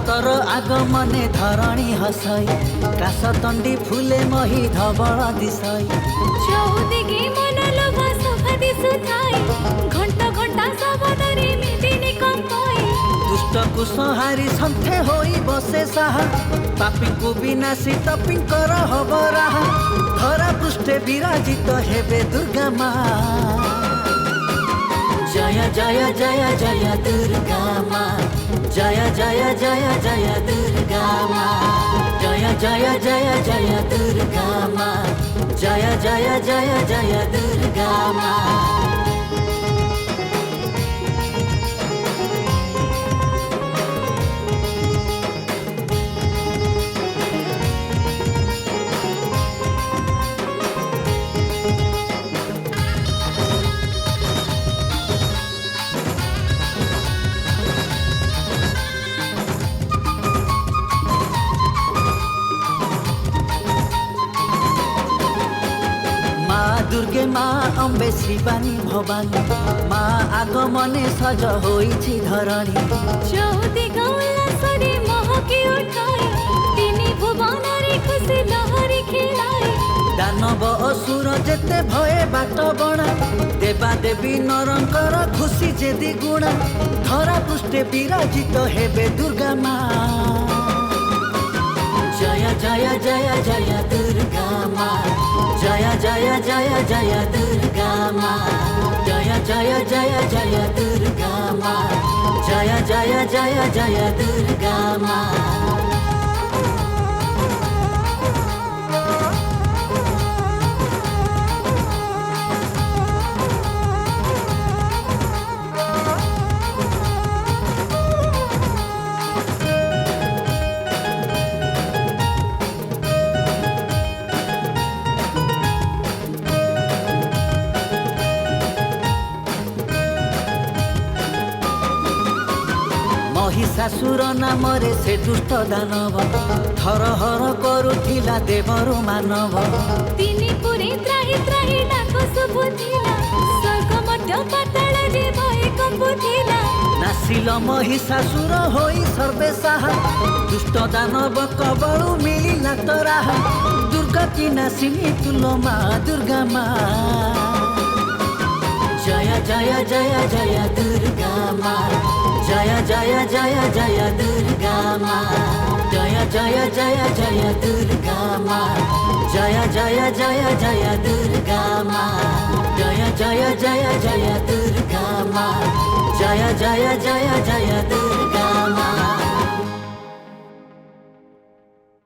बसंतर आगमने धरणी हसई काशतंडी फुले मही धवल दिशई चौदिगे मनलोभा शोभा दिशुथाई घंटा घंटा सबदरे मेदिनी कंपाई दुष्ट को संहारी सन्थे होई बसे साहा पापी को विनाशी तपिंकर हब राहा धरा पृष्ठे विराजित हेबे दुर्गा माँ। जय जय जय जय दुर्गा माँ जय जय जय जय दुर्गा माँ जय जय जय जय दुर्गा माँ जय जय जय जय दुर्गा माँ। दुर्गे माँ अम्बे शिवानी भवानी माँ आगमने सज होइछि धरणी चौदिग उल्लासरे महकी उठाई तिनी भुवनरे खुशी लहरी खेलाई दानव असुर जेते भये बाट बणा देवा देवी नरंकर खुशी जे द्विगुणा धरा पृष्ठे विराजित हेबे दुर्गा माँ। जय जय जय जय दुर्गा माँ जय जय जय जय दुर्गा माँ जय जय जय जय दुर्गा माँ जय जय जय जय दुर्गा माँ। महिषासुर नामरे से दुष्ट दानव थर हर करुथिला देवरु मानव तिनी पुरे त्राही त्राही डाको सुबुथिला स्वर्ग मध्य पाताल जे भय कंपुथिला नासिल महिषासुर होई सर्वे साहा दुष्ट दानव कबळु मिलिला तराहा दुर्गति नासिनी तुलो माँ दुर्गा माँ। जय जय जय जय दुर्गा माँ जय जय जय जय दुर्गा माँ जय जय जय जय दुर्गा माँ जय जय जय जय दुर्गा माँ जय जय जय जय दुर्गा माँ जय जय जय जय दुर्गा।